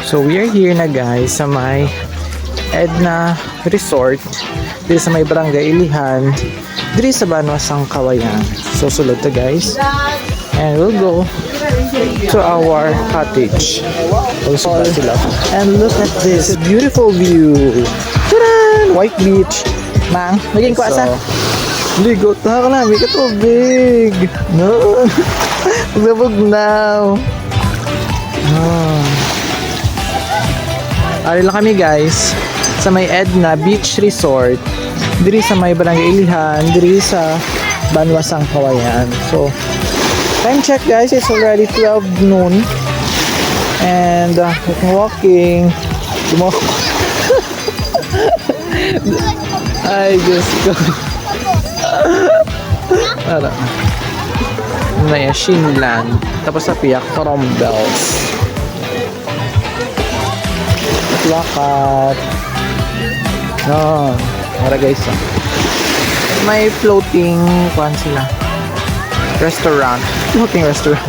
So we are here na guys sa may Edna Resort dito sa may Barangay Ilihan dito sa Banwasang Kawayan. So sulod to guys, and we'll go to our cottage. Also sila. And look at this beautiful view. Taran! White beach. Mang, maging kwa sa ligo ta na, may katubig. No. Zabog now. Ari lang kami guys sa may Edna Beach Resort diri sa may Barangay Ilihan, diri sa Banwasang Kawayan. So time check guys, it's already 12 noon and we're walking. Ay Diyos ko. Ara may Shinland tapos sa Piak Bells. Lakat. No, para guys. May floating kuan sila. Restaurant. Floating restaurant.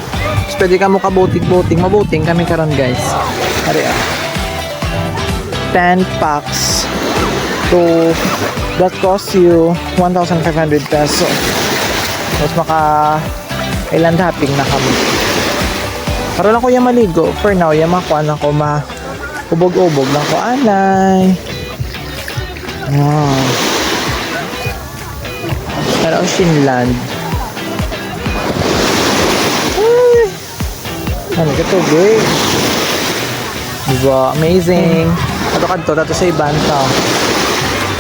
So, pwede ka mo kaboting-boting. Maboting kami karon guys. Ari 10 packs. So, that costs you 1,500 peso. Tapos island hopping na kami. Para lang ko yung maligo. For now, yung makuha na ko ubog-ubog lang ko anay. Wow. Pero Shinland. Ay. Ano ka to, great. Diba? Amazing. Ato sa Ibanta.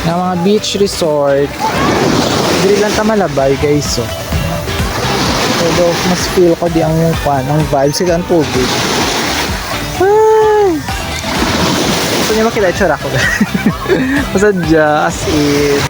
Na mga beach resort. Dili lang ta malabay guys. So. Pero mas feel ko di ang vibes sila ang tubig. Gusto niyo makita itsura ko. Masadya as in.